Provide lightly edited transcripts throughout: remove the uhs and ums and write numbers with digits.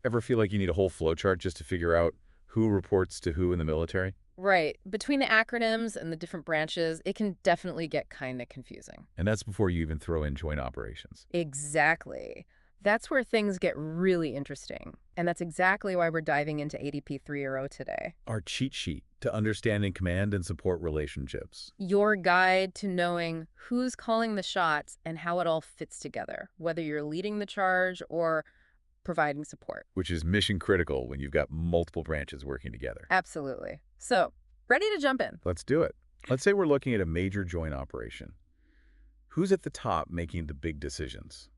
Ever feel like you need a whole flowchart just to figure out who reports to who in the military? Right. Between the acronyms and the different branches, it can definitely get kind of confusing. And that's before you even throw in joint operations. Exactly. That's where things get really interesting. And that's exactly why we're diving into ADP 3.0 today. Our cheat sheet to understanding command and support relationships, Your guide to knowing who's calling the shots and how it all fits together, whether you're leading the charge or providing support. which is mission critical when you've got multiple branches working together. Absolutely. So, ready to jump in? Let's do it. Let's say we're looking at a major joint operation. Who's at the top making the big decisions?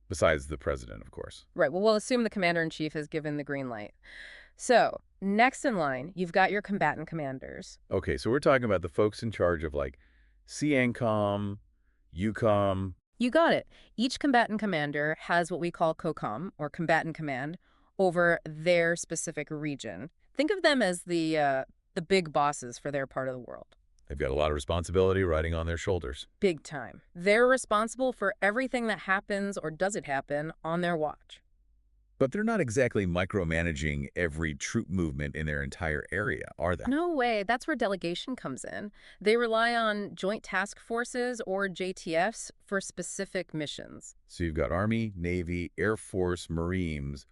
Besides the president, of course. Right. Well, we'll assume the commander-in-chief has given the green light. So, next in line, you've got your combatant commanders. Okay, so we're talking about the folks in charge of like CNCOM, UCOM. You got it. Each combatant commander has what we call COCOM, or combatant command, over their specific region. Think of them as the big bosses for their part of the world. They've got a lot of responsibility riding on their shoulders. Big time. They're responsible for everything that happens or doesn't happen on their watch. But they're not exactly micromanaging every troop movement in their entire area, are they? No way. That's where delegation comes in. They rely on joint task forces or JTFs for specific missions. So you've got Army, Navy, Air Force, Marines,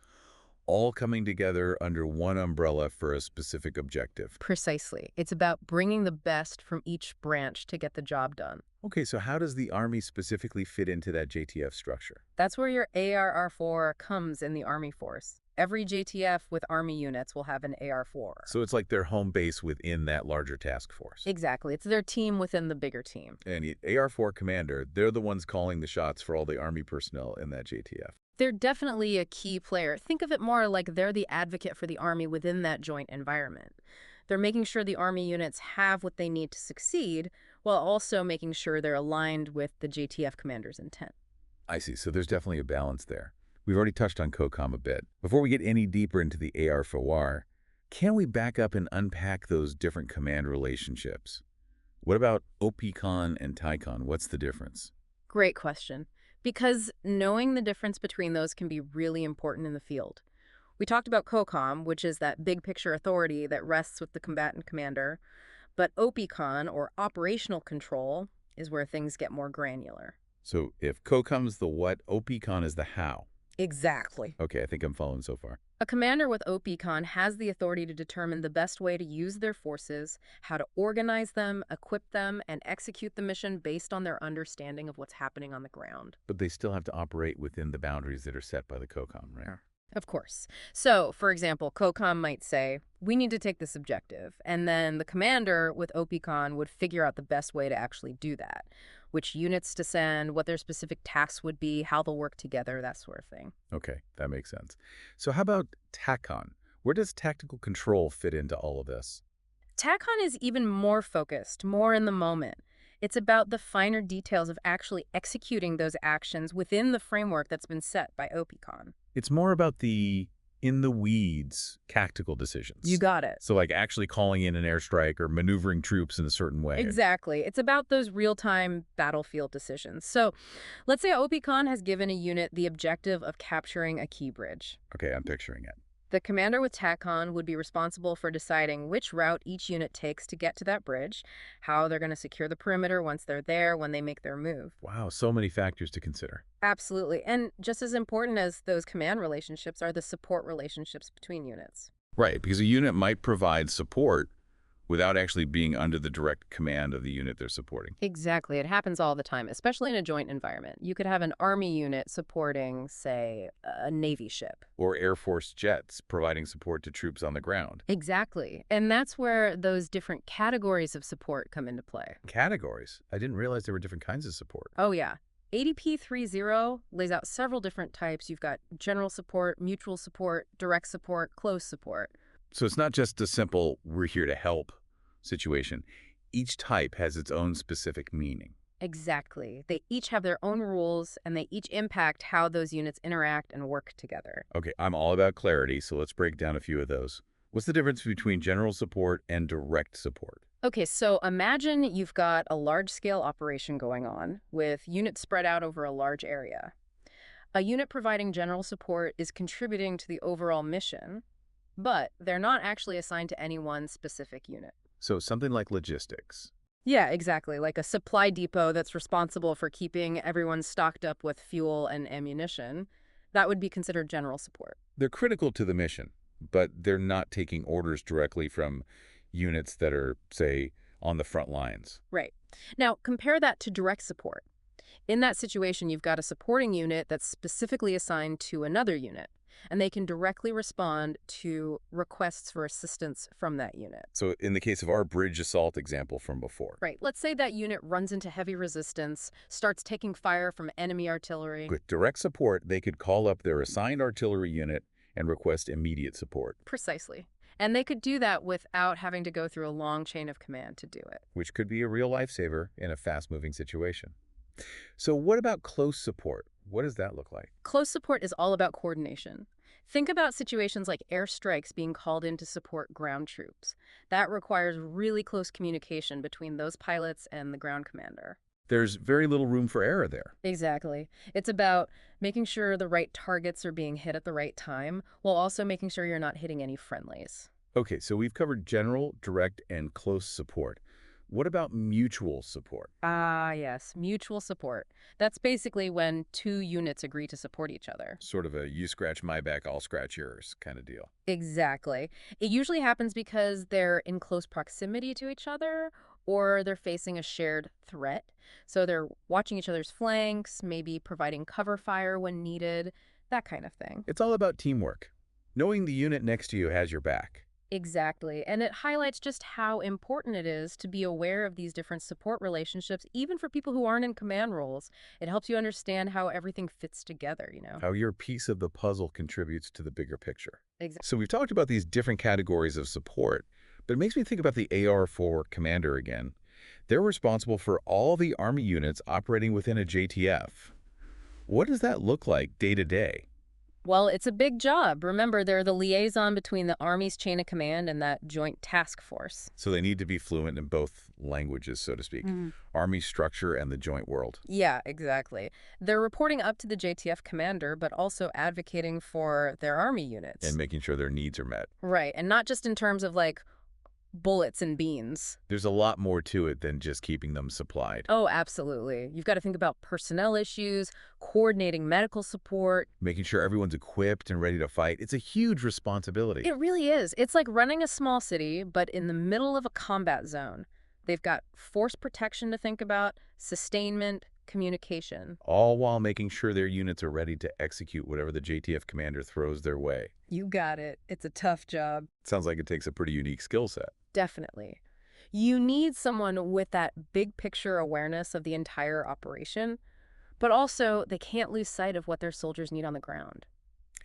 all coming together under one umbrella for a specific objective. Precisely. It's about bringing the best from each branch to get the job done. Okay, so how does the Army specifically fit into that JTF structure? That's where your ARR4 comes in the Army force. Every JTF with Army units will have an AR4. So it's like their home base within that larger task force. Exactly. It's their team within the bigger team. And the AR4 commander, they're the ones calling the shots for all the Army personnel in that JTF. They're definitely a key player. Think of it more like they're the advocate for the Army within that joint environment. They're making sure the Army units have what they need to succeed, while also making sure they're aligned with the JTF commander's intent. I see, so there's definitely a balance there. We've already touched on COCOM a bit. Before we get any deeper into the AR4R, can we back up and unpack those different command relationships? What about OPCON and TICON? What's the difference? Great question. Because knowing the difference between those can be really important in the field. We talked about COCOM, which is that big picture authority that rests with the combatant commander, but OPCON, or operational control, is where things get more granular. So if COCOM's the what, OPCON is the how. Exactly. Okay, I think I'm following so far. A commander with OPCON has the authority to determine the best way to use their forces, how to organize them, equip them, and execute the mission based on their understanding of what's happening on the ground. But they still have to operate within the boundaries that are set by the COCOM, right? Of course. So, for example, COCOM might say, we need to take this objective, and then the commander with OPCON would figure out the best way to actually do that. Which units to send, what their specific tasks would be, how they'll work together, that sort of thing. Okay, that makes sense. So how about TACON? Where does tactical control fit into all of this? TACON is even more focused, more in the moment. It's about the finer details of actually executing those actions within the framework that's been set by OPCON. It's more about the in-the-weeds tactical decisions. You got it. So like actually calling in an airstrike or maneuvering troops in a certain way. Exactly. It's about those real-time battlefield decisions. So let's say OPCON has given a unit the objective of capturing a key bridge. Okay, I'm picturing it. The commander with TACON would be responsible for deciding which route each unit takes to get to that bridge, how they're going to secure the perimeter once they're there, when they make their move. Wow, so many factors to consider. Absolutely. And just as important as those command relationships are the support relationships between units. Right, because a unit might provide support without actually being under the direct command of the unit they're supporting. Exactly. It happens all the time, especially in a joint environment. You could have an Army unit supporting, say, a Navy ship. Or Air Force jets providing support to troops on the ground. Exactly. And that's where those different categories of support come into play. Categories? I didn't realize there were different kinds of support. Oh, yeah. ADP 3.0 lays out several different types. You've got general support, mutual support, direct support, close support. So it's not just a simple, we're here to help situation. Each type has its own specific meaning. Exactly. They each have their own rules, and they each impact how those units interact and work together. Okay, I'm all about clarity, so let's break down a few of those. What's the difference between general support and direct support? Okay, so imagine you've got a large-scale operation going on with units spread out over a large area. A unit providing general support is contributing to the overall mission, but they're not actually assigned to any one specific unit. So something like logistics. Yeah, exactly. Like a supply depot that's responsible for keeping everyone stocked up with fuel and ammunition. That would be considered general support. They're critical to the mission, but they're not taking orders directly from units that are, say, on the front lines. Right. Now, compare that to direct support. In that situation, you've got a supporting unit that's specifically assigned to another unit, and they can directly respond to requests for assistance from that unit. So in the case of our bridge assault example from before, Right. Let's say that unit runs into heavy resistance, starts taking fire from enemy artillery. with direct support, they could call up their assigned artillery unit and request immediate support, Precisely. And they could do that without having to go through a long chain of command to do it. which could be a real lifesaver in a fast-moving situation. So what about close support? What does that look like? Close support is all about coordination. Think about situations like airstrikes being called in to support ground troops. That requires really close communication between those pilots and the ground commander. There's very little room for error there. Exactly. It's about making sure the right targets are being hit at the right time, while also making sure you're not hitting any friendlies. Okay, so we've covered general, direct, and close support. What about mutual support? Ah, yes, mutual support. That's basically when two units agree to support each other. Sort of a you scratch my back, I'll scratch yours kind of deal. Exactly. It usually happens because they're in close proximity to each other or they're facing a shared threat. So they're watching each other's flanks, maybe providing cover fire when needed, that kind of thing. It's all about teamwork. Knowing the unit next to you has your back. Exactly. And it highlights just how important it is to be aware of these different support relationships, even for people who aren't in command roles. It helps you understand how everything fits together, you know? How your piece of the puzzle contributes to the bigger picture. Exactly. So we've talked about these different categories of support, but it makes me think about the AR4 commander again. They're responsible for all the Army units operating within a JTF. What does that look like day to day? Well, it's a big job. Remember, they're the liaison between the Army's chain of command and that joint task force. So they need to be fluent in both languages, so to speak. Army structure and the joint world. Yeah, exactly. They're reporting up to the JTF commander, but also advocating for their Army units. And making sure their needs are met. Right, and not just in terms of, like, bullets and beans. There's a lot more to it than just keeping them supplied. Oh, absolutely. You've got to think about personnel issues, coordinating medical support. Making sure everyone's equipped and ready to fight. It's a huge responsibility. It really is. It's like running a small city, but in the middle of a combat zone. They've got force protection to think about, sustainment, communication. All while making sure their units are ready to execute whatever the JTF commander throws their way. You got it. It's a tough job. Sounds like it takes a pretty unique skill set. Definitely. You need someone with that big picture awareness of the entire operation, but also they can't lose sight of what their soldiers need on the ground.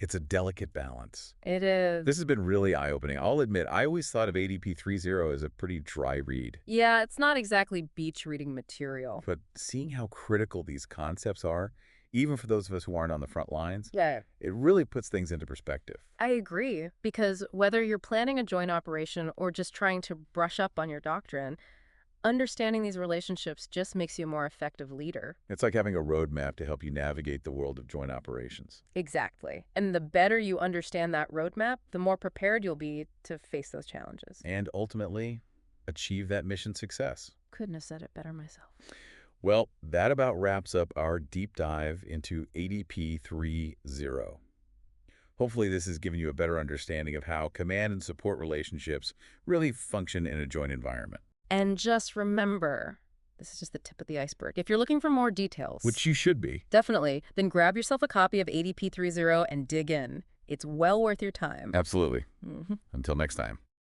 It's a delicate balance. It is. This has been really eye-opening. I'll admit, I always thought of ADP 3.0 as a pretty dry read. Yeah, it's not exactly beach reading material. But seeing how critical these concepts are, even for those of us who aren't on the front lines, Yeah. it really puts things into perspective. I agree, because whether you're planning a joint operation or just trying to brush up on your doctrine, understanding these relationships just makes you a more effective leader. It's like having a roadmap to help you navigate the world of joint operations. Exactly. And the better you understand that roadmap, the more prepared you'll be to face those challenges. And ultimately, achieve that mission success. Couldn't have said it better myself. Well, that about wraps up our deep dive into ADP 3.0. Hopefully this has given you a better understanding of how command and support relationships really function in a joint environment. And just remember, this is just the tip of the iceberg. If you're looking for more details, Which you should be. definitely, then grab yourself a copy of ADP 3.0 and dig in. It's well worth your time. Absolutely. Mhm. Until next time.